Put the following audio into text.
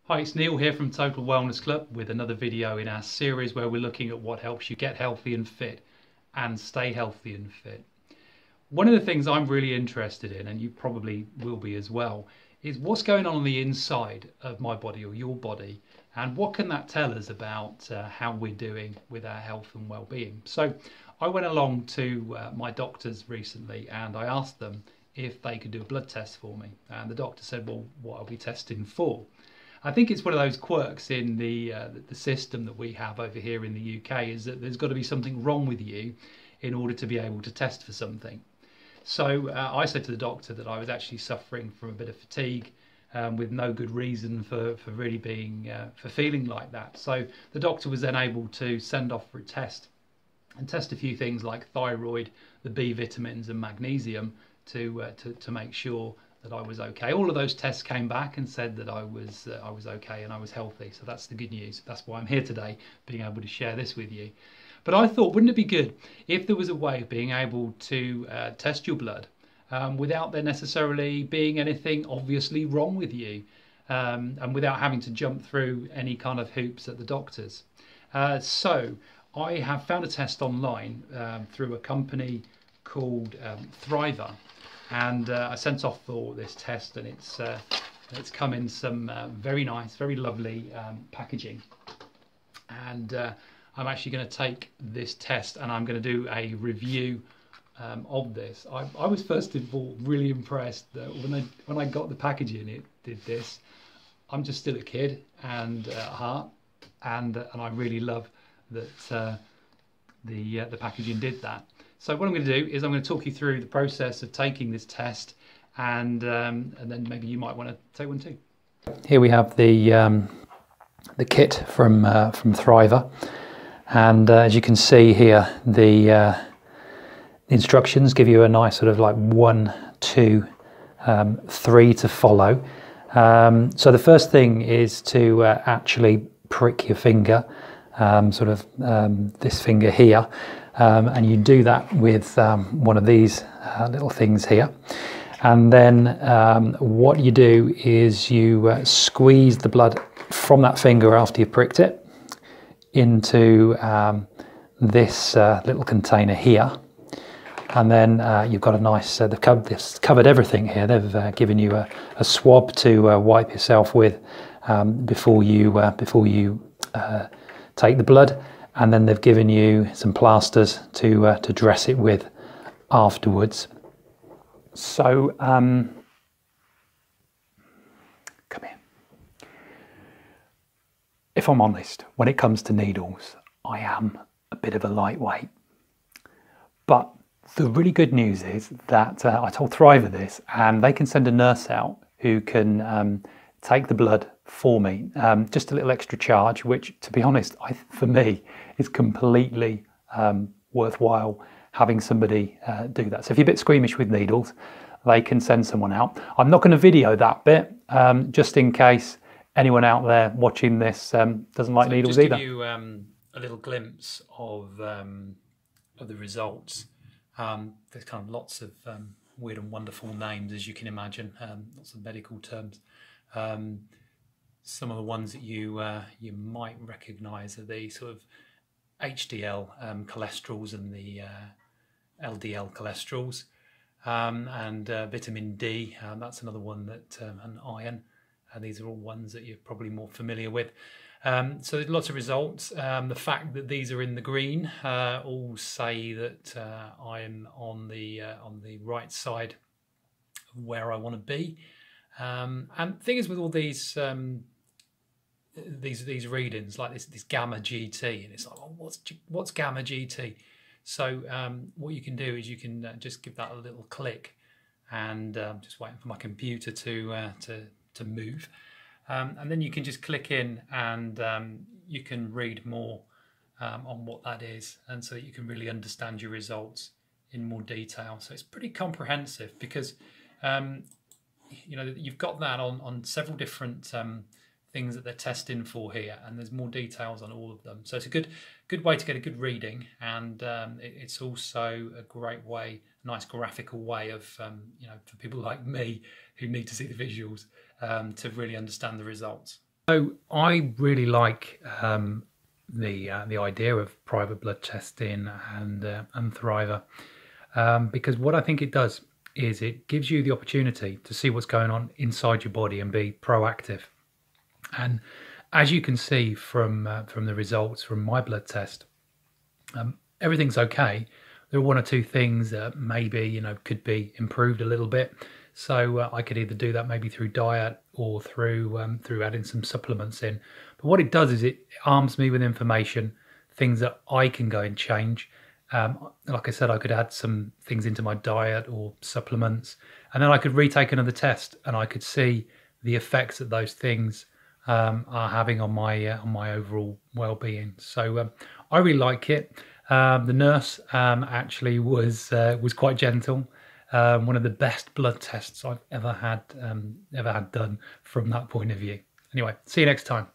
Hi, it's Neil here from Total Wellness Club with another video in our series where we're looking at what helps you get healthy and fit and stay healthy and fit. One of the things I'm really interested in, and you probably will be as well, is what's going on the inside of my body or your body, and what can that tell us about how we're doing with our health and well-being. So I went along to my doctors recently and I asked them if they could do a blood test for me, and the doctor said, well, what are we testing for? I think it's one of those quirks in the system that we have over here in the UK, is that there's got to be something wrong with you in order to be able to test for something. So I said to the doctor that I was actually suffering from a bit of fatigue with no good reason for really being for feeling like that. So the doctor was then able to send off for a test and test a few things like thyroid, the B vitamins and magnesium to make sure that I was okay. All of those tests came back and said that I was okay and I was healthy. So that's the good news. That's why I'm here today, being able to share this with you. But I thought, wouldn't it be good if there was a way of being able to test your blood without there necessarily being anything obviously wrong with you, and without having to jump through any kind of hoops at the doctors. So I have found a test online through a company called Thriva. And I sent off for this test, and it's come in some very nice, very lovely packaging. And I'm actually going to take this test and I'm going to do a review of this. I was first of all really impressed that when I got the packaging, it did this. I'm just still a kid and at heart, and I really love that the packaging did that. So what I'm going to do is I'm going to talk you through the process of taking this test, and then maybe you might want to take one too. Here we have the kit from Thriva, and as you can see here, the instructions give you a nice sort of like 1, 2, 3 to follow. So the first thing is to actually prick your finger, this finger here. And you do that with one of these little things here, and then what you do is you squeeze the blood from that finger after you pricked it into this little container here, and then you've got a nice they've covered everything here. They've given you a swab to wipe yourself with before you take the blood. And then they've given you some plasters to dress it with afterwards. So, come here. If I'm honest, when it comes to needles, I am a bit of a lightweight. But the really good news is that I told Thriva this, and they can send a nurse out who can take the blood for me, just a little extra charge, which, to be honest, for me, is completely worthwhile having somebody do that. So if you're a bit squeamish with needles, they can send someone out. I'm not going to video that bit, just in case anyone out there watching this doesn't like needles either. Just to give you a little glimpse of the results. There's kind of lots of weird and wonderful names, as you can imagine, lots of medical terms. Some of the ones that you might recognise are the sort of HDL cholesterols and the LDL cholesterols, and vitamin D. That's another one that, and iron. These are all ones that you're probably more familiar with. So there's lots of results. The fact that these are in the green all say that I'm on the right side of where I want to be. And the thing is, with all these readings, like this gamma GT, and it's like, oh, what's gamma GT? So what you can do is you can just give that a little click, and just waiting for my computer to move, and then you can just click in, and you can read more on what that is, and so that you can really understand your results in more detail. So it's pretty comprehensive, because you know, you've got that on several different things that they're testing for here, and there's more details on all of them. So it's a good way to get a good reading, and it's also a great way, a nice graphical way of you know, for people like me who need to see the visuals to really understand the results. So I really like the idea of private blood testing and Thriva, because what I think it does is it gives you the opportunity to see what's going on inside your body and be proactive. And as you can see from the results from my blood test, everything's okay. There are one or two things that maybe could be improved a little bit. So I could either do that maybe through diet or through adding some supplements in. But what it does is it arms me with information, things that I can go and change. Like I said, I could add some things into my diet or supplements, and then I could retake another test, and I could see the effects that those things are having on my overall well-being. So I really like it. The nurse actually was quite gentle. One of the best blood tests I've ever had done from that point of view. Anyway, see you next time.